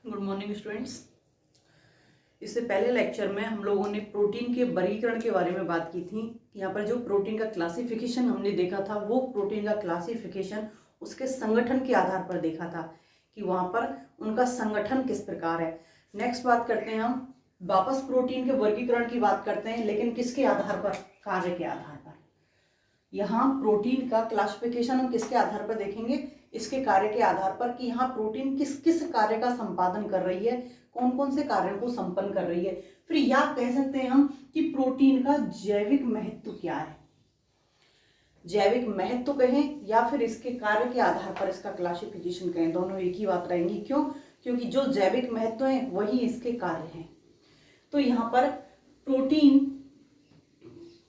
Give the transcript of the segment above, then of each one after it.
Good morning students. इससे पहले lecture में हम लोगों ने प्रोटीन के वर्गीकरण के बारे में बात की थी। यहाँ पर जो प्रोटीन का क्लासिफिकेशन हमने देखा था वो प्रोटीन का क्लासिफिकेशन उसके संगठन के आधार पर देखा था कि वहाँ पर उनका संगठन किस प्रकार है। नेक्स्ट बात करते हैं हम वापस प्रोटीन के वर्गीकरण की बात करते हैं, लेकिन किसके आधार पर? कार्य के आधार पर। यहाँ प्रोटीन का क्लासिफिकेशन हम किसके आधार पर देखेंगे? इसके कार्य के आधार पर कि यहाँ प्रोटीन किस किस कार्य का संपादन कर रही है, कौन कौन से कार्यों को संपन्न कर रही है। फिर यह कह सकते हैं हम कि प्रोटीन का जैविक महत्व क्या है। जैविक महत्व कहें या फिर इसके कार्य के आधार पर इसका क्लासिफिकेशन कहें, दोनों एक ही बात रहेंगी। क्यों? क्योंकि जो जैविक महत्व है वही इसके कार्य हैं। तो यहाँ पर प्रोटीन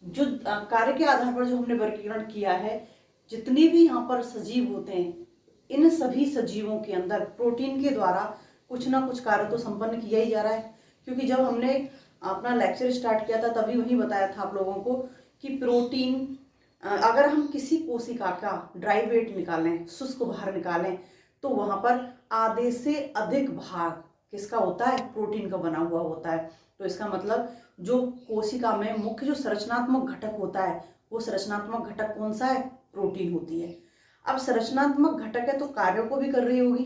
जो कार्य के आधार पर जो हमने वर्गीकरण किया है, जितने भी यहाँ पर सजीव होते हैं इन सभी सजीवों के अंदर प्रोटीन के द्वारा कुछ ना कुछ कार्य तो संपन्न किया ही जा रहा है। क्योंकि जब हमने अपना लेक्चर स्टार्ट किया था तभी वही बताया था आप लोगों को कि प्रोटीन अगर हम किसी कोशिका का ड्राई वेट निकालें, शुष्क भार निकालें, तो वहाँ पर आधे से अधिक भाग किसका होता है? प्रोटीन का बना हुआ होता है। तो इसका मतलब जो कोशिका में मुख्य जो संरचनात्मक घटक होता है वो संरचनात्मक घटक कौन सा है? प्रोटीन होती है। अब संरचनात्मक घटक है तो कार्यों को भी कर रही होगी।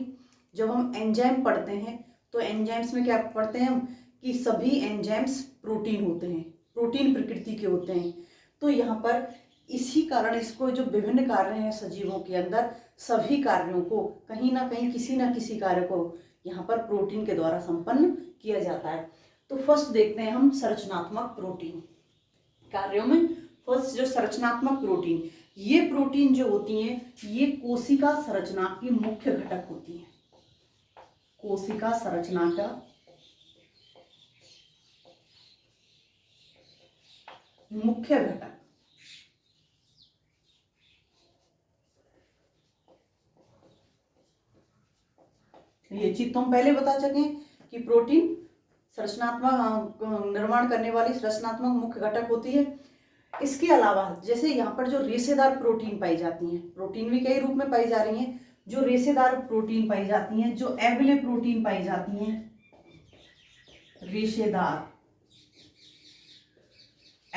जब हम एंजाइम पढ़ते हैं तो एंजाइम्स में क्या पढ़ते हैं हम कि सभी एंजाइम्स प्रोटीन होते हैं, प्रोटीन प्रकृति के होते हैं। तो यहाँ पर इसी कारण इसको जो विभिन्न कार्य हैं सजीवों के अंदर, सभी कार्यों को कहीं ना कहीं किसी ना किसी कार्य को यहाँ पर प्रोटीन के द्वारा संपन्न किया जाता है। तो फर्स्ट देखते हैं हम संरचनात्मक प्रोटीन कार्यों में। फर्स्ट जो संरचनात्मक प्रोटीन, ये प्रोटीन जो होती हैं ये कोशिका संरचना की मुख्य घटक होती हैं। कोशिका संरचना का मुख्य घटक। ये चीज तो हम पहले बता चुके हैं कि प्रोटीन संरचनात्मक निर्माण करने वाली संरचनात्मक मुख्य घटक होती है। इसके अलावा जैसे यहाँ पर जो रेशेदार प्रोटीन पाई जाती हैं, प्रोटीन भी कई रूप में पाई जा रही हैं, जो रेशेदार प्रोटीन पाई जाती हैं, जो एविले प्रोटीन पाई जाती हैं, रेशेदार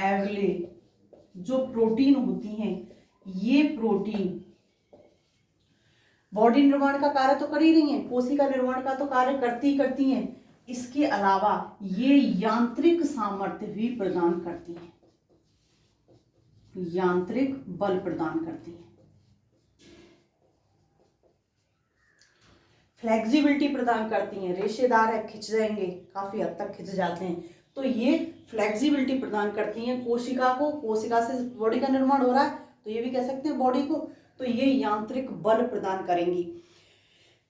एविले जो प्रोटीन होती हैं, ये प्रोटीन बॉडी निर्माण का कार्य तो कर ही रही हैं, कोशिका निर्माण का तो कार्य करती हैं। इसके अलावा ये यांत्रिक सामर्थ्य भी प्रदान करती हैं, यांत्रिक बल प्रदान करती है, फ्लेक्सिबिलिटी प्रदान करती हैं। रेशेदार है, खिंच जाएंगे, काफी हद तक खिंच जाते हैं, तो ये फ्लेक्सिबिलिटी प्रदान करती हैं कोशिका को। कोशिका से बॉडी का निर्माण हो रहा है तो ये भी कह सकते हैं बॉडी को, तो ये यांत्रिक बल प्रदान करेंगी।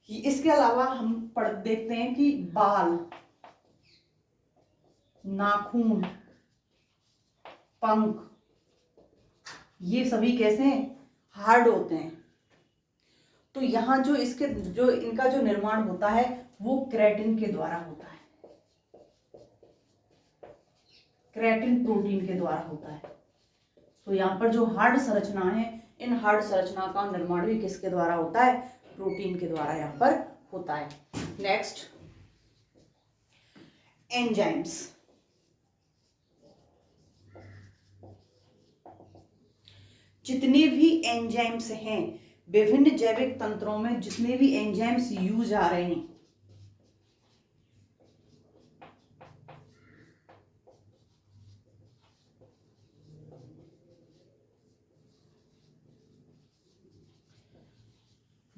इसके अलावा हम देखते हैं कि बाल, नाखून, पंख, ये सभी कैसे हैं? हार्ड होते हैं। तो यहाँ जो इनका जो निर्माण होता है वो केराटिन के द्वारा होता है, केराटिन प्रोटीन के द्वारा होता है। तो यहाँ पर जो हार्ड संरचना है, इन हार्ड संरचना का निर्माण भी किसके द्वारा होता है? प्रोटीन के द्वारा यहाँ पर होता है। Next, enzymes. जितने भी एंजाइम्स हैं, विभिन्न जैविक तंत्रों में जितने भी एंजाइम्स यूज आ रहे हैं,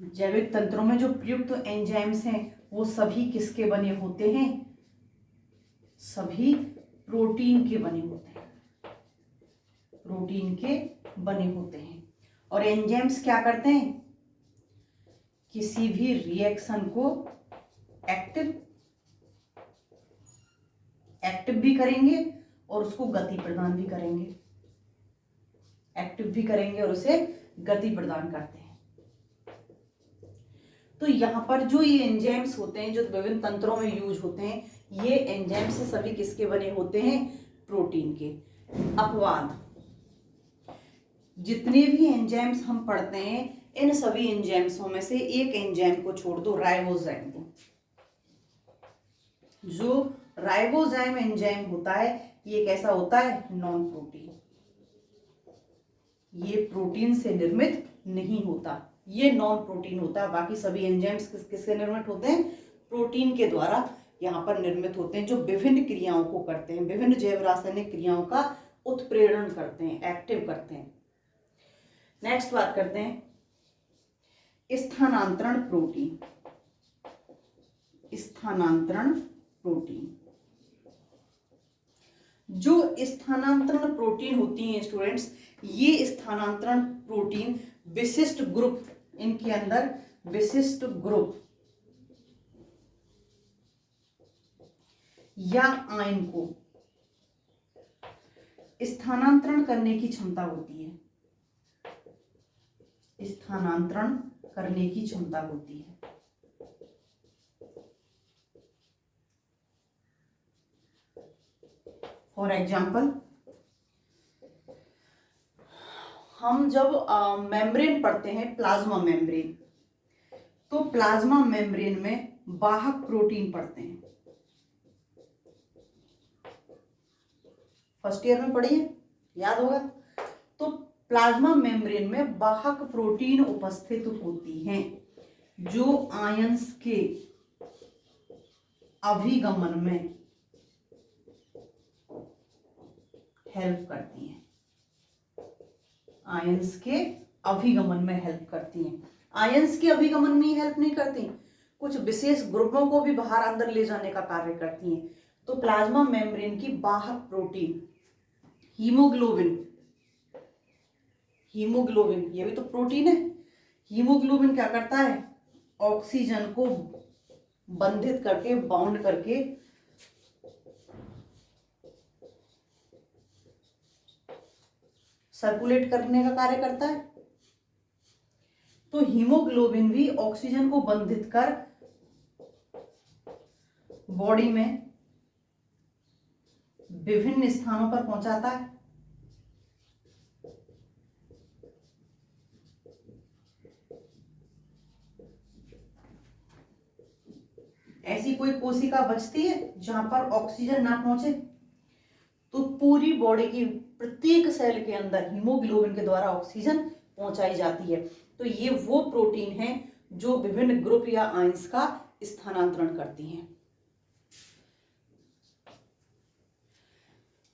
जैविक तंत्रों में जो प्रयुक्त एंजाइम्स हैं वो सभी किसके बने होते हैं? सभी प्रोटीन के बने होते हैं, प्रोटीन के बने होते हैं। और एंजाइम्स क्या करते हैं? किसी भी रिएक्शन को एक्टिव भी करेंगे और उसको गति प्रदान भी करेंगे, एक्टिव भी करेंगे और उसे गति प्रदान करते हैं। तो यहाँ पर जो ये एंजाइम्स होते हैं जो विभिन्न तंत्रों में यूज होते हैं, ये एंजाइम्स सभी किसके बने होते हैं? प्रोटीन के। अपवाद, जितने भी एंजाइम्स हम पढ़ते हैं इन सभी एंजाइम्सों में से एक एंजाइम को छोड़ दो, राइबोसोम को। जो राइबोजाइम एंजाइम होता है ये कैसा होता है, नॉन प्रोटीन, ये प्रोटीन से निर्मित नहीं होता, ये नॉन प्रोटीन होता है। बाकी सभी एंजाइम्स किससे निर्मित होते हैं, प्रोटीन के द्वारा यहाँ पर निर्मित होते हैं, जो विभिन्न क्रियाओं को करते हैं, विभिन्न जैव रासायनिक क्रियाओं का उत्प्रेरण करते हैं, एक्टिव करते हैं। नेक्स्ट बात करते हैं स्थानांतरण प्रोटीन। स्थानांतरण प्रोटीन, जो स्थानांतरण प्रोटीन होती हैं स्टूडेंट्स, ये स्थानांतरण प्रोटीन विशिष्ट ग्रुप, इनके अंदर विशिष्ट ग्रुप या आयन को स्थानांतरण करने की क्षमता होती है, स्थानांतरण करने की क्षमता होती है। फॉर एग्जाम्पल, हम जब मेम्ब्रेन पढ़ते हैं, प्लाज्मा मेम्ब्रेन, तो प्लाज्मा मेम्ब्रेन में वाहक प्रोटीन पढ़ते हैं, फर्स्ट ईयर में पढ़िए, याद होगा। तो प्लाज्मा मेम्ब्रेन में वाहक प्रोटीन उपस्थित होती हैं जो आयंस के अभिगमन में हेल्प करती हैं, आयंस के अभिगमन में हेल्प करती हैं। आयंस के अभिगमन में ही हेल्प नहीं करती, कुछ विशेष ग्रुपों को भी बाहर अंदर ले जाने का कार्य करती हैं। तो प्लाज्मा मेम्ब्रेन की वाहक प्रोटीन, हीमोग्लोबिन, हीमोग्लोबिन ये भी तो प्रोटीन है। हीमोग्लोबिन क्या करता है, ऑक्सीजन को बंधित करके, बाउंड करके सर्कुलेट करने का कार्य करता है। तो हीमोग्लोबिन भी ऑक्सीजन को बंधित कर बॉडी में विभिन्न स्थानों पर पहुंचाता है। ऐसी कोई कोशिका बचती है जहां पर ऑक्सीजन ना पहुंचे, तो पूरी बॉडी की प्रत्येक सेल के अंदर हीमोग्लोबिन के द्वारा ऑक्सीजन पहुंचाई जाती है। तो ये वो प्रोटीन है जो विभिन्न ग्रुप या आयंस का स्थानांतरण करती हैं।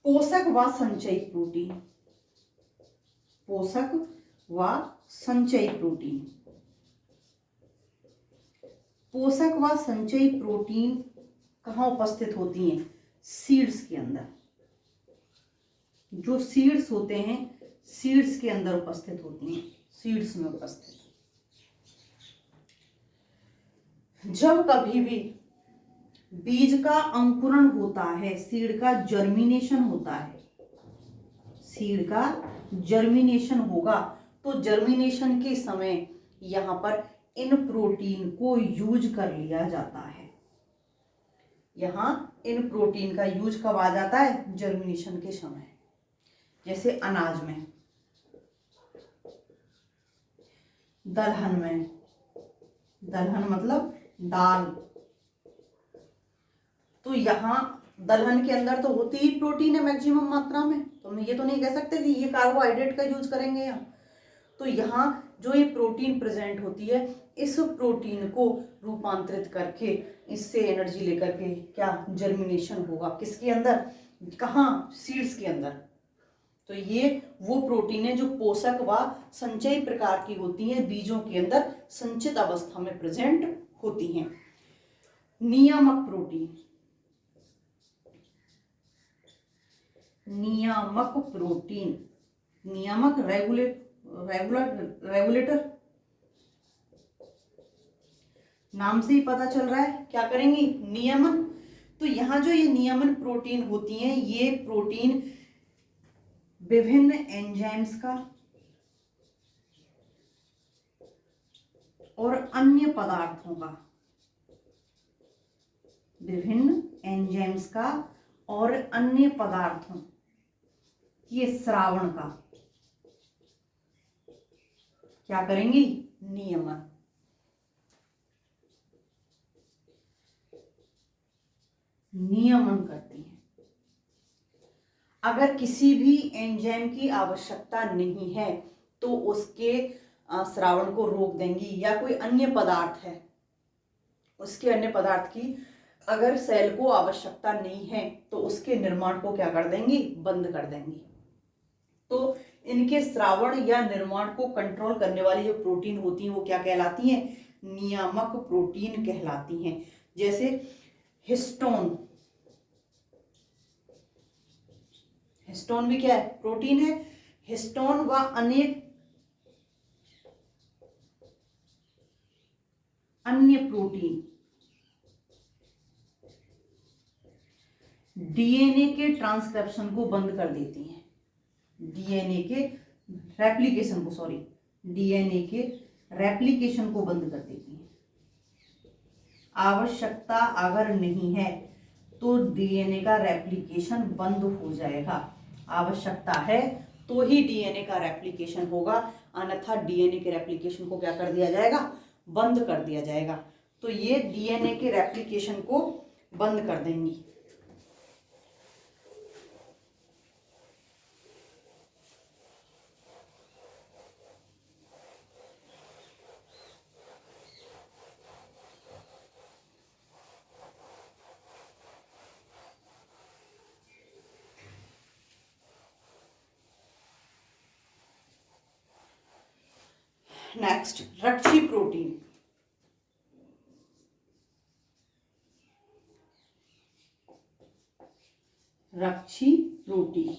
पोषक व संचयी प्रोटीन, पोषक व संचयी प्रोटीन, पोषक व संचयी प्रोटीन कहाँ उपस्थित होती हैं, सीड्स के अंदर। जो सीड्स होते हैं, सीड्स के अंदर उपस्थित होती हैं, सीड्स में उपस्थित। जब कभी भी बीज का अंकुरण होता है, सीड का जर्मिनेशन होता है, सीड का जर्मिनेशन होगा, तो जर्मिनेशन के समय यहां पर इन प्रोटीन को यूज कर लिया जाता है। यहां इन प्रोटीन का यूज कब आ जाता है, जर्मिनेशन के समय। जैसे अनाज में, दलहन में, दलहन मतलब दाल, तो यहां दलहन के अंदर तो होती ही प्रोटीन है मैक्सिमम मात्रा में, तो हम ये तो नहीं कह सकते कि ये कार्बोहाइड्रेट का यूज करेंगे यहाँ। तो यहाँ जो ये प्रोटीन प्रेजेंट होती है, इस प्रोटीन को रूपांतरित करके इससे एनर्जी लेकर के क्या जर्मिनेशन होगा, किसके अंदर, कहाँ, सीड्स के अंदर। तो ये वो प्रोटीन है जो पोषक व संचयी प्रकार की होती हैं, बीजों के अंदर संचित अवस्था में प्रेजेंट होती हैं। नियामक प्रोटीन, नियामक प्रोटीन, नियामक रेगुलेटर, नाम से ही पता चल रहा है क्या करेंगी, नियमन। तो यहां जो ये नियमन प्रोटीन होती हैं, ये प्रोटीन विभिन्न एंजाइम्स का और अन्य पदार्थों का, विभिन्न एंजाइम्स का और अन्य पदार्थों के स्रावण का क्या करेंगी, नियमन। नियमन करती हैं। अगर किसी भी एंजाइम की आवश्यकता नहीं है तो उसके स्रावण को रोक देंगी, या कोई अन्य पदार्थ है उसके अन्य पदार्थ की अगर सेल को आवश्यकता नहीं है तो उसके निर्माण को क्या कर देंगी, बंद कर देंगी। तो इनके स्रावण या निर्माण को कंट्रोल करने वाली जो प्रोटीन होती हैं वो क्या कहलाती हैं, नियामक प्रोटीन कहलाती हैं। जैसे हिस्टोन, हिस्टोन भी क्या है, प्रोटीन है। हिस्टोन व अनेक अन्य प्रोटीन डीएनए के ट्रांसक्रिप्शन को बंद कर देती हैं, डीएनए के रेप्लिकेशन को, सॉरी, डीएनए के रेप्लिकेशन को बंद कर देती हैं। आवश्यकता अगर नहीं है तो डीएनए का रेप्लिकेशन बंद हो जाएगा। आवश्यकता है तो ही डीएनए का रेप्लिकेशन होगा, अन्यथा डीएनए के रेप्लिकेशन को क्या कर दिया जाएगा, बंद कर दिया जाएगा। तो ये डीएनए के रेप्लिकेशन को बंद कर देंगी। नेक्स्ट, रक्षी प्रोटीन। रक्षी प्रोटीन,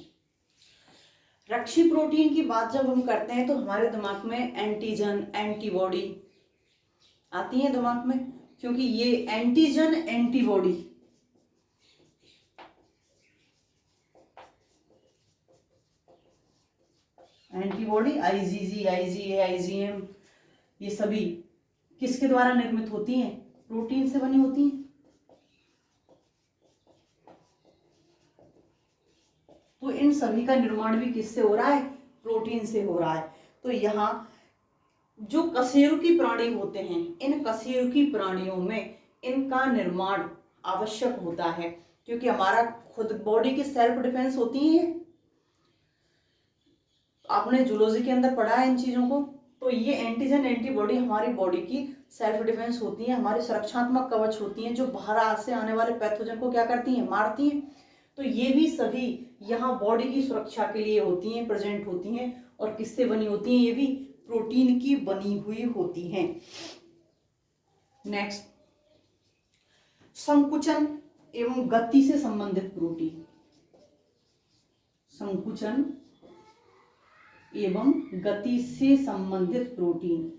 रक्षी प्रोटीन की बात जब हम करते हैं तो हमारे दिमाग में एंटीजन, एंटीबॉडी आती है दिमाग में, क्योंकि ये antigen, antibody antibody IgG, IgA, IgM, ये सभी किसके द्वारा निर्मित होती हैं, प्रोटीन से बनी होती हैं। तो इन सभी का निर्माण भी किससे हो रहा है, प्रोटीन से हो रहा है। तो यहाँ जो कशेरुकी प्राणी होते हैं, इन कशेरुकी प्राणियों में इनका निर्माण आवश्यक होता है, क्योंकि हमारा खुद बॉडी की सेल्फ डिफेंस होती है। आपने जूलॉजी के अंदर पढ़ा है इन चीजों को। तो ये एंटीजन, एंटीबॉडी हमारी बॉडी की सेल्फ डिफेंस होती है, हमारी सुरक्षात्मक कवच होती हैं, जो बाहर से आने वाले पैथोजन को क्या करती हैं, मारती हैं। तो ये भी सभी यहाँ बॉडी की सुरक्षा के लिए होती हैं, प्रेजेंट होती हैं। और किससे बनी होती हैं, ये भी प्रोटीन की बनी हुई होती हैं। नेक्स्ट, संकुचन एवं गति से संबंधित प्रोटीन। संकुचन एवं गति से संबंधित प्रोटीन।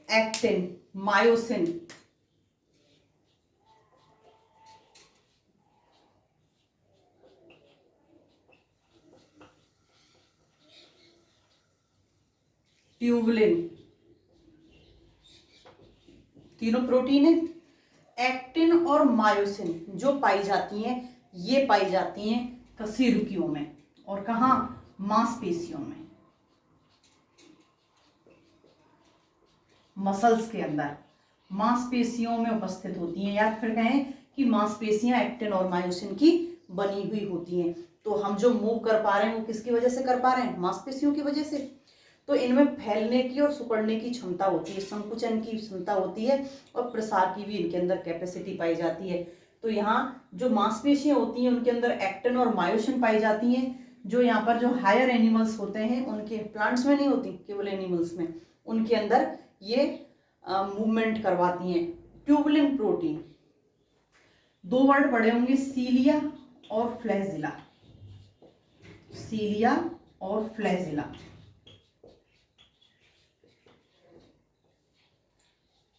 एक्टिन, मायोसिन, ट्यूबुलिन, तीनों प्रोटीन है। एक्टिन और मायोसिन जो पाई जाती हैं, ये पाई जाती हैं कशेरुकियों में, और कहाँ, मांसपेशियों में, मसल्स के अंदर, मांसपेशियों में उपस्थित होती हैं। या फिर कहें कि मांसपेशियां एक्टिन और मायोसिन की बनी हुई होती हैं। तो हम जो मूव कर पा रहे हैं वो किसकी वजह से कर पा रहे हैं, मांसपेशियों की वजह से। तो इनमें फैलने की और सिकुड़ने की क्षमता होती है, संकुचन की क्षमता होती है, और प्रसार की भी इनके अंदर कैपेसिटी पाई जाती है। तो यहाँ जो मांसपेशियां होती हैं उनके अंदर एक्टिन और मायोसिन पाई जाती हैं। जो यहाँ पर जो हायर एनिमल्स होते हैं उनके, प्लांट्स में नहीं होती, केवल एनिमल्स में, उनके अंदर ये मूवमेंट करवाती हैं। ट्यूबुलिन प्रोटीन, दो वर्ड पढ़े होंगे, सीलिया और फ्लैजिला। सीलिया और फ्लैजिला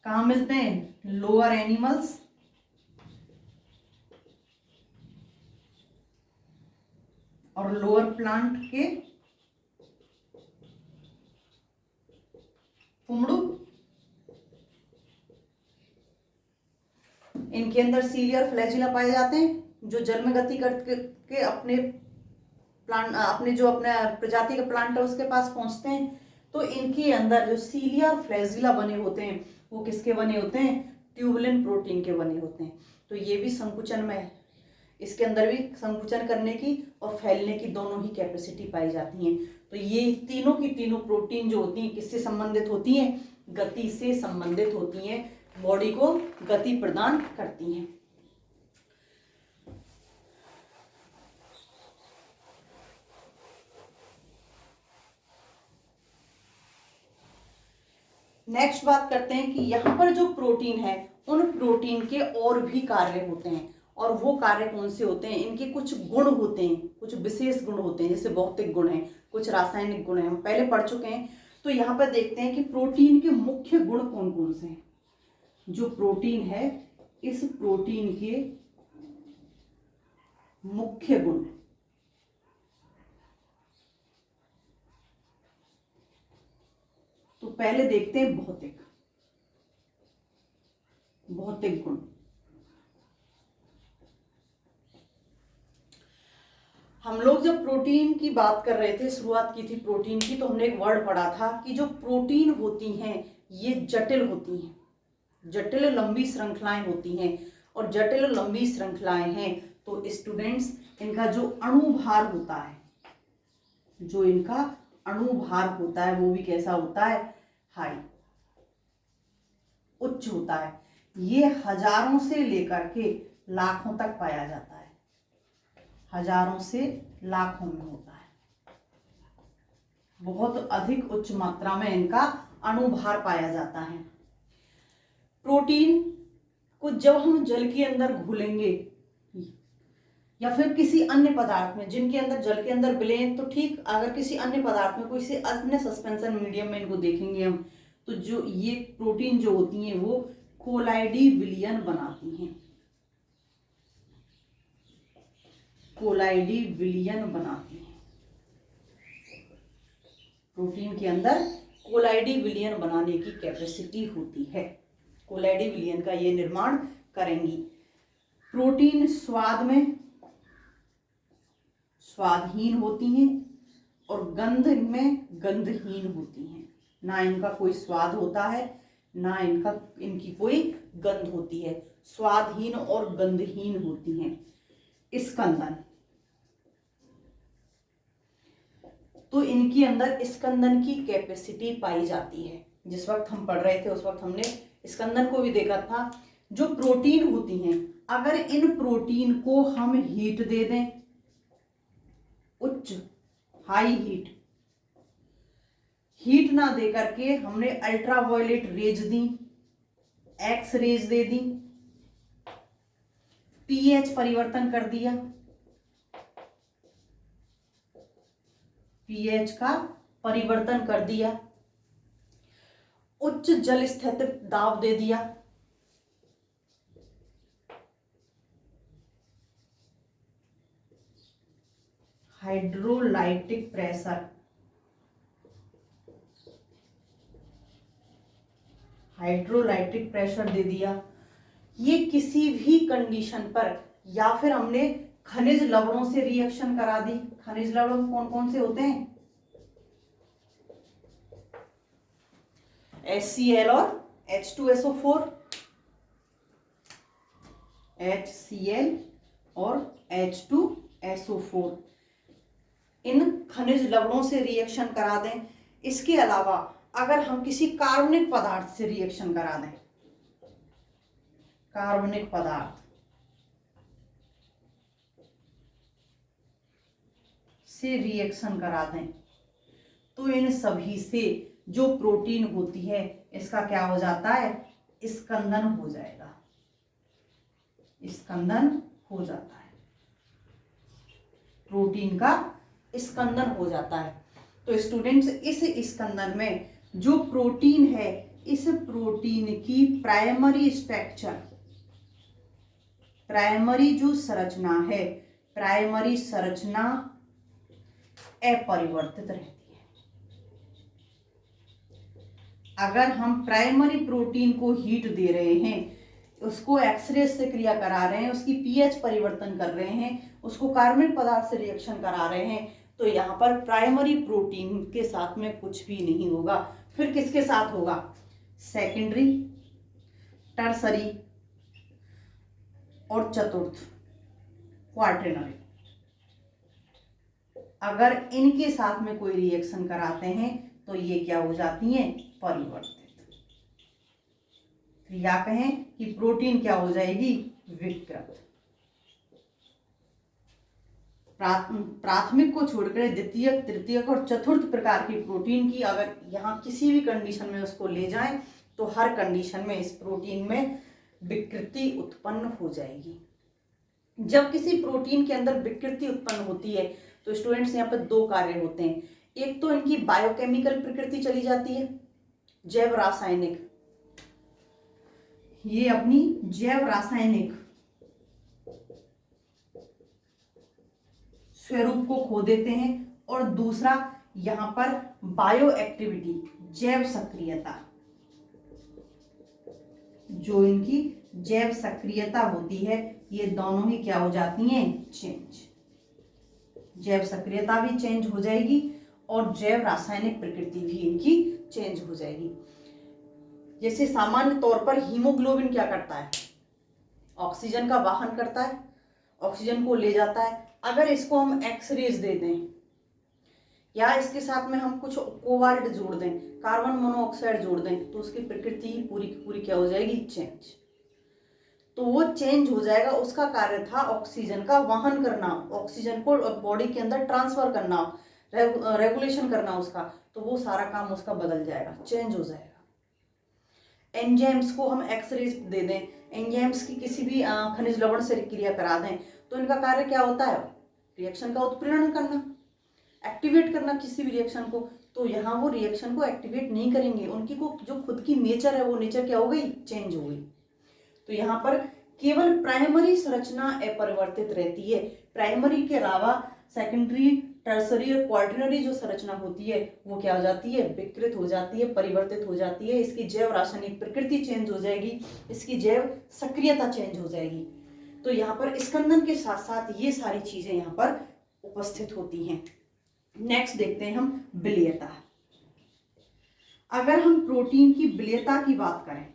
कहाँ मिलते हैं, लोअर एनिमल्स और लोअर प्लांट के पुमड़ू इनके अंदर सीलिया और फ्लैजिला पाए जाते हैं, जो जल में गति करके अपने प्रजाति का प्लांट है उसके पास पहुंचते हैं। तो इनके अंदर जो सीलिया और फ्लैजिला बने होते हैं वो किसके बने होते हैं? ट्यूबुलिन प्रोटीन के बने होते हैं। तो ये भी संकुचन में है, इसके अंदर भी संकुचन करने की और फैलने की दोनों ही कैपेसिटी पाई जाती हैं। तो ये तीनों की तीनों प्रोटीन जो होती हैं किससे संबंधित होती हैं? गति से संबंधित होती हैं, बॉडी को गति प्रदान करती हैं। नेक्स्ट बात करते हैं कि यहाँ पर जो प्रोटीन है उन प्रोटीन के और भी कार्य होते हैं, और वो कार्य कौन से होते हैं? इनके कुछ गुण होते हैं, कुछ विशेष गुण होते हैं, जैसे भौतिक गुण हैं, कुछ रासायनिक गुण हैं, हम पहले पढ़ चुके हैं। तो यहाँ पर देखते हैं कि प्रोटीन के मुख्य गुण कौन कौन से हैं। जो प्रोटीन है, इस प्रोटीन के मुख्य गुण, तो पहले देखते हैं भौतिक गुण। हम लोग जब प्रोटीन की बात कर रहे थे, शुरुआत की थी प्रोटीन की, तो हमने एक वर्ड पढ़ा था कि जो प्रोटीन होती हैं ये जटिल होती हैं, जटिल लंबी श्रृंखलाएं होती हैं। और जटिल लंबी श्रृंखलाएं हैं तो स्टूडेंट्स इनका जो अणुभार होता है, जो इनका अणुभार होता है वो भी कैसा होता है? हाई, उच्च होता है। ये हजारों से लेकर के लाखों तक पाया जाता है, हजारों से लाखों में होता है। बहुत अधिक उच्च मात्रा में इनका अणुभार पाया जाता है। प्रोटीन को जब हम जल के अंदर घुलेंगे या फिर किसी अन्य पदार्थ में, जिनके अंदर जल के अंदर विलयन तो ठीक, अगर किसी अन्य पदार्थ में, कोई अन्य सस्पेंशन मीडियम में इनको देखेंगे हम, तो जो ये प्रोटीन जो होती हैं वो कोलाइडी विलयन बनाती हैं, कोलाइडी विलयन बनाती हैं। प्रोटीन के अंदर कोलाइडी विलयन बनाने की कैपेसिटी होती है, कोलाइडी विलयन का ये निर्माण करेंगी। प्रोटीन स्वाद में स्वादहीन होती हैं और गंध में गंधहीन होती हैं। ना इनका कोई स्वाद होता है, ना इनकी कोई गंध होती है, स्वादहीन और गंधहीन होती हैं। स्कंदन, तो इनके अंदर स्कंदन की कैपेसिटी पाई जाती है। जिस वक्त हम पढ़ रहे थे उस वक्त हमने स्कंदन को भी देखा था। जो प्रोटीन होती हैं, अगर इन प्रोटीन को हम हीट दे दें, उच्च हाई हीट ना दे करके हमने अल्ट्रावायलेट रेज दी, एक्स रेज दे दी, पीएच परिवर्तन कर दिया, पीएच का परिवर्तन कर दिया, उच्च जल स्थितिज दाब दे दिया, हाइड्रोलाइटिक प्रेशर, हाइड्रोलाइटिक प्रेशर दे दिया। ये किसी भी कंडीशन पर, या फिर हमने खनिज लवणों से रिएक्शन करा दी। खनिज लवण कौन कौन से होते हैं? HCl और H2SO4, HCl और H2SO4, इन खनिज लवणों से रिएक्शन करा दें। इसके अलावा अगर हम किसी कार्बनिक पदार्थ से रिएक्शन करा दें, कार्बनिक पदार्थ से रिएक्शन करा दें, तो इन सभी से जो प्रोटीन होती है इसका क्या हो जाता है? स्कंदन हो जाएगा, स्कंदन हो जाता है, प्रोटीन का स्कंदन हो जाता है। तो स्टूडेंट्स, इस स्कंदन में जो प्रोटीन है, इस प्रोटीन की प्राइमरी स्ट्रक्चर, प्राइमरी जो संरचना है, प्राइमरी संरचना अपरिवर्तित रहती है। अगर हम प्राइमरी प्रोटीन को हीट दे रहे हैं, उसको एक्सरे से क्रिया करा रहे हैं, उसकी पीएच परिवर्तन कर रहे हैं, उसको कार्बनिक पदार्थ से रिएक्शन करा रहे हैं, तो यहाँ पर प्राइमरी प्रोटीन के साथ में कुछ भी नहीं होगा। फिर किसके साथ होगा? सेकेंडरी, टर्सरी और चतुर्थ, क्वार्टेनरी। अगर इनके साथ में कोई रिएक्शन कराते हैं तो ये क्या हो जाती हैं? परिवर्तित। या कहें कि प्रोटीन क्या हो जाएगी? विकृत। प्राथमिक को छोड़कर द्वितीयक, तृतीयक और चतुर्थ प्रकार की प्रोटीन की अगर यहाँ किसी भी कंडीशन में उसको ले जाएं तो हर कंडीशन में इस प्रोटीन में विकृति उत्पन्न हो जाएगी। जब किसी प्रोटीन के अंदर विकृति उत्पन्न होती है तो स्टूडेंट्स यहाँ पर दो कार्य होते हैं। एक तो इनकी बायोकेमिकल प्रकृति चली जाती है, जैव रासायनिक, ये अपनी जैव रासायनिक स्वरूप को खो देते हैं, और दूसरा यहां पर बायो एक्टिविटी, जैव सक्रियता, जो इनकी जैव सक्रियता होती है ये दोनों ही क्या हो जाती हैं? चेंज। जैव सक्रियता भी चेंज हो जाएगी और जैव रासायनिक प्रकृति भी इनकी चेंज हो जाएगी। जैसे सामान्य तौर पर हीमोग्लोबिन क्या करता है? ऑक्सीजन का वाहन करता है, ऑक्सीजन को ले जाता है। अगर इसको हम एक्सरेज दे दें या इसके साथ में हम कुछ कोबाल्ट जोड़ दें, कार्बन मोनोऑक्साइड जोड़ दें, तो उसकी प्रकृति ही पूरी की पूरी क्या हो जाएगी? चेंज। तो वो चेंज हो जाएगा। उसका कार्य था ऑक्सीजन का वहन करना, ऑक्सीजन को बॉडी के अंदर ट्रांसफर करना, रेगुलेशन करना उसका, तो वो सारा काम उसका बदल जाएगा, चेंज हो जाएगा। एंजाइम्स को हम एक्सरेज दे दें, एंजाइम्स की किसी भी खनिज लवण से क्रिया करा दें, तो इनका कार्य क्या होता है? रिएक्शन का उत्प्रेरण करना, एक्टिवेट करना किसी भी रिएक्शन को। तो यहाँ वो रिएक्शन को एक्टिवेट नहीं करेंगे, उनकी को जो खुद की नेचर है वो नेचर क्या हो गई? चेंज हो गई। तो यहाँ पर केवल प्राइमरी संरचना अपरिवर्तित रहती है। प्राइमरी के अलावा सेकेंडरी, टर्सरी और क्वार्टरनरी जो संरचना होती है वो क्या हो जाती है? विकृत हो जाती है, परिवर्तित हो जाती है। इसकी जैव रासायनिक प्रकृति चेंज हो जाएगी, इसकी जैव सक्रियता चेंज हो जाएगी। तो यहाँ पर स्कंदन के साथ साथ ये सारी चीजें यहाँ पर उपस्थित होती हैं। नेक्स्ट देखते हैं हम विलेयता। अगर हम प्रोटीन की विलेयता की बात करें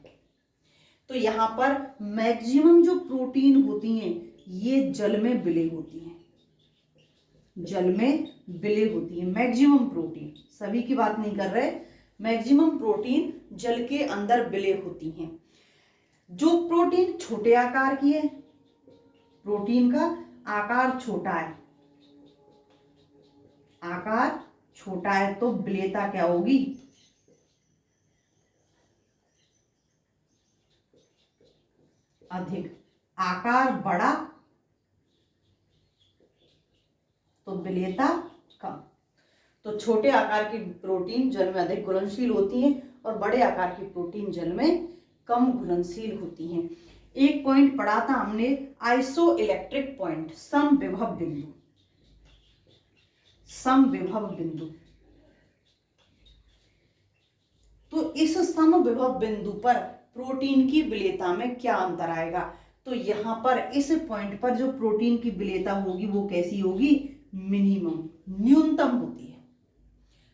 तो यहाँ पर मैक्सिमम जो प्रोटीन होती हैं ये जल में विलय होती हैं, जल में विलय होती है। मैक्सिमम प्रोटीन, सभी की बात नहीं कर रहे, मैक्सिमम प्रोटीन जल के अंदर विलय होती हैं। जो प्रोटीन छोटे आकार की है, प्रोटीन का आकार छोटा है, आकार छोटा है तो विलेयता क्या होगी? अधिक। आकार बड़ा तो विलेयता कम। तो छोटे आकार की प्रोटीन जल में अधिक घुलनशील होती हैं और बड़े आकार की प्रोटीन जल में कम घुलनशील होती हैं। एक पॉइंट पढ़ा था हमने, आइसो इलेक्ट्रिक पॉइंट, समविभव बिंदु, समविभव बिंदु। तो इस समविभव बिंदु पर प्रोटीन की विलेयता में क्या अंतर आएगा? तो यहां पर इस पॉइंट पर जो प्रोटीन की विलेयता होगी वो कैसी होगी? मिनिमम, न्यूनतम होती है।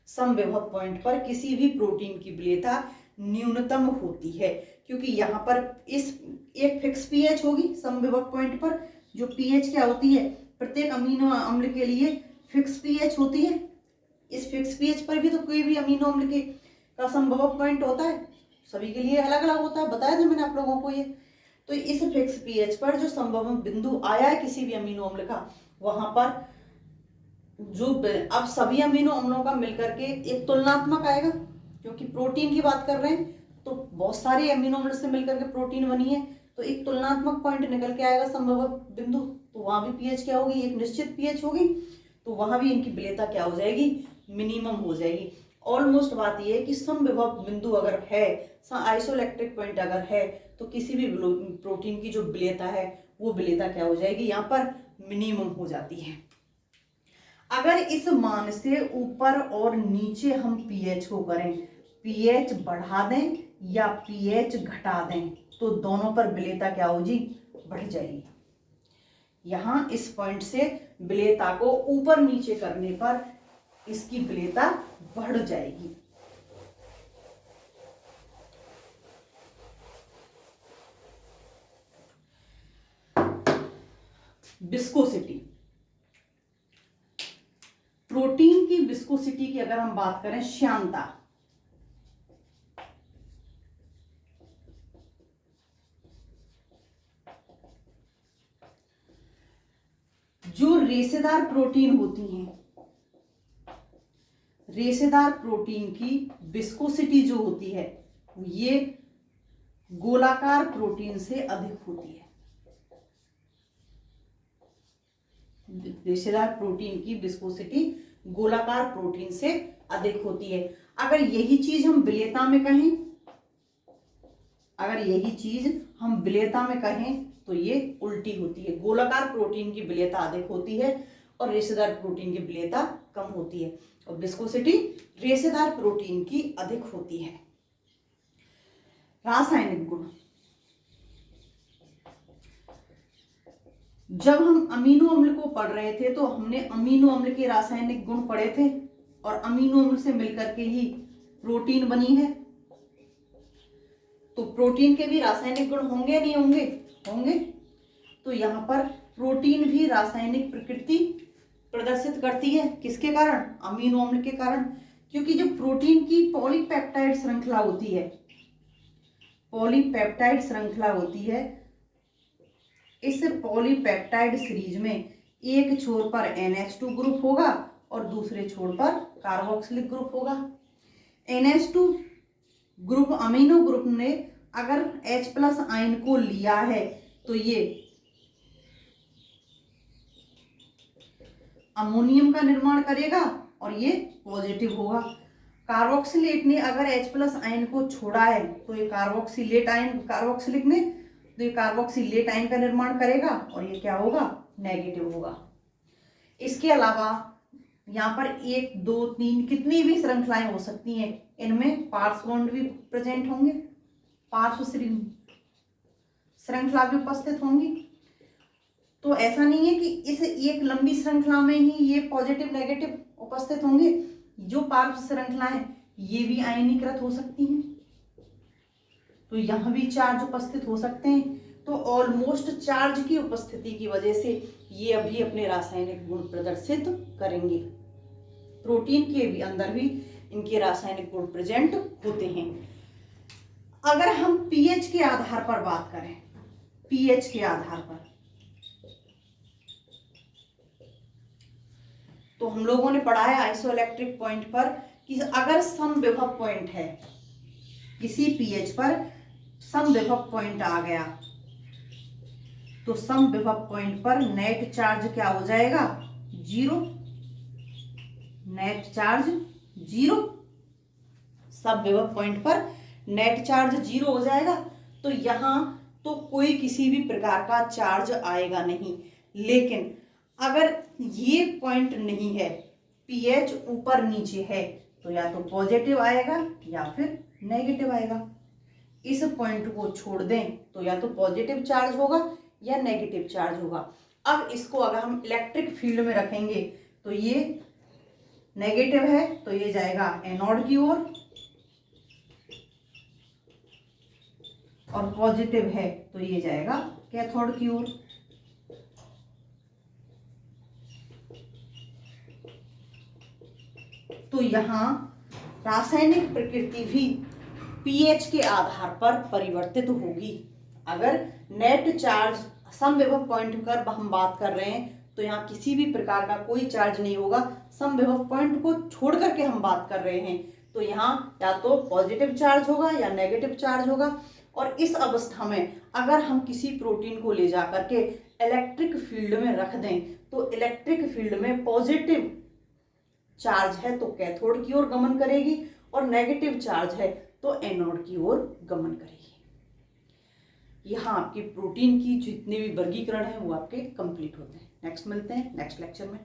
समविभव पॉइंट पर किसी भी प्रोटीन की विलेयता न्यूनतम होती है, क्योंकि यहाँ पर इस एक फिक्स पीएच होगी समविभव पॉइंट पर। जो पीएच क्या होती है? प्रत्येक अमीनो अम्ल के लिए फिक्स पीएच होती है। इस फिक्स पीएच पर भी तो कोई भी अमीनो अम्ल के का समविभव पॉइंट होता है, सभी के लिए अलग अलग होता है, बताया था मैंने आप लोगों को ये। तो इस फिक्स पीएच पर जो संभव बिंदु आया है किसी भी अमीनो अम्ल का, वहां पर जो अब सभी अमीनो अम्लों का मिलकर के एक तुलनात्मक आएगा, क्योंकि प्रोटीन की बात कर रहे हैं तो बहुत सारे अमीनो अम्ल से मिलकर के प्रोटीन बनी है, तो एक तुलनात्मक पॉइंट निकल के आएगा संभव बिंदु। तो वहां भी पीएच क्या होगी? एक निश्चित पीएच होगी, तो वहां भी इनकी विलेयता क्या हो जाएगी? मिनिमम हो जाएगी। ऑलमोस्ट बात यह है कि समविभव बिंदु अगर है, आइसोइलेक्ट्रिक पॉइंट अगर है, तो किसी भी प्रोटीन की जो विलेयता है वो विलेयता क्या हो जाएगी? यहाँ पर मिनिमम हो जाती है। अगर इस मान से ऊपर और नीचे हम पीएच को करें, पीएच बढ़ा दें या पीएच घटा दें, तो दोनों पर विलेयता क्या हो जी, बढ़ जाएगी। यहां इस पॉइंट से विलेयता को ऊपर नीचे करने पर इसकी विलेयता बढ़ जाएगी। विस्कोसिटी, प्रोटीन की विस्कोसिटी की अगर हम बात करें, श्यानता, जो रेशेदार प्रोटीन होती हैं, रेशेदार प्रोटीन की विस्कोसिटी जो होती है ये गोलाकार प्रोटीन से अधिक होती है। रेशेदार प्रोटीन की विस्कोसिटी गोलाकार प्रोटीन से अधिक होती है। अगर यही चीज हम विलेयता में कहें, अगर यही चीज हम विलेयता में कहें तो ये उल्टी होती है। गोलाकार प्रोटीन की विलेयता अधिक होती है और रेशेदार प्रोटीन की विलेयता कम होती है, और विस्कोसिटी रेशेदार प्रोटीन की अधिक होती है। रासायनिक गुण, जब हम अमीनो अम्ल को पढ़ रहे थे तो हमने अमीनो अम्ल के रासायनिक गुण पढ़े थे, और अमीनो अम्ल से मिलकर के ही प्रोटीन बनी है। तो प्रोटीन के भी रासायनिक गुण होंगे नहीं होंगे? होंगे। तो यहां पर प्रोटीन भी रासायनिक प्रकृति प्रदर्शित करती है, किसके कारण? अमीनो अम्ल के कारण। क्योंकि जो प्रोटीन की पॉलीपेप्टाइड श्रृंखला होती है, पॉलीपेप्टाइड श्रृंखला होती है, इस पॉलीपेप्टाइड सीरीज में एक छोर पर NH2 ग्रुप होगा और दूसरे छोर पर कार्बोक्सिलिक ग्रुप होगा। NH2 ग्रुप, अमीनो ग्रुप ने अगर H+ आयन को लिया है तो ये अमोनियम का निर्माण करेगा और ये पॉजिटिव होगा। कार्बोक्सिलेट ने अगर H+ आयन को छोड़ा है तो ये कार्बोक्सिलेट आयन, कार्बोक्सिलिक ने तो ये कार्बोक्सिलेट आयन का निर्माण करेगा और ये क्या होगा? नेगेटिव होगा। इसके अलावा यहाँ पर 1, 2, 3 कितनी भी श्रृंखलाएं हो सकती हैं, इनमें पार्श्व बॉन्ड भी प्रेजेंट होंगे, पार्श्व श्रृंखला भी उपस्थित होंगी। तो ऐसा नहीं है कि इस एक लंबी श्रृंखला में ही ये पॉजिटिव नेगेटिव उपस्थित होंगे। जो पार्श्व श्रृंखलाएं ये भी आयनीकृत हो सकती हैं, तो यहां भी चार्ज उपस्थित हो सकते हैं। तो ऑलमोस्ट चार्ज की उपस्थिति की वजह से ये अभी अपने रासायनिक गुण प्रदर्शित करेंगे। प्रोटीन के भी अंदर भी इनके रासायनिक गुण प्रेजेंट होते हैं। अगर हम पीएच के आधार पर बात करें, पीएच के आधार पर, तो हम लोगों ने पढ़ा है आइसोइलेक्ट्रिक पॉइंट पर कि अगर समविभव पॉइंट है, किसी पीएच पर समविभव पॉइंट आ गया तो समविभव पॉइंट पर नेट चार्ज क्या हो जाएगा? 0। Net charge 0। समविभव पॉइंट पर नेट चार्ज 0 हो जाएगा। तो यहां तो कोई किसी भी प्रकार का चार्ज आएगा नहीं। लेकिन अगर ये पॉइंट नहीं है, पीएच ऊपर नीचे है, तो या तो पॉजिटिव आएगा या फिर नेगेटिव आएगा। इस पॉइंट को छोड़ दें तो या तो पॉजिटिव चार्ज होगा या नेगेटिव चार्ज होगा। अब इसको अगर हम इलेक्ट्रिक फील्ड में रखेंगे तो ये नेगेटिव है तो ये जाएगा एनोड की ओर, और पॉजिटिव है तो ये जाएगा कैथोड की ओर। तो यहां रासायनिक प्रकृति भी पीएच के आधार पर परिवर्तित होगी। अगर नेट चार्ज समविभव पॉइंट पर हम बात कर रहे हैं तो यहाँ किसी भी प्रकार का कोई चार्ज नहीं होगा। समविभव पॉइंट को छोड़ करके हम बात कर रहे हैं तो यहाँ या तो पॉजिटिव चार्ज होगा या नेगेटिव चार्ज होगा। और इस अवस्था में अगर हम किसी प्रोटीन को ले जा करके इलेक्ट्रिक फील्ड में रख दें तो इलेक्ट्रिक फील्ड में पॉजिटिव चार्ज है तो कैथोड की ओर गमन करेगी और नेगेटिव चार्ज है तो एनोड की ओर गमन करेगी। यहाँ आपकी प्रोटीन की जितने भी वर्गीकरण है वो आपके कंप्लीट होते हैं। नेक्स्ट मिलते हैं नेक्स्ट लेक्चर में।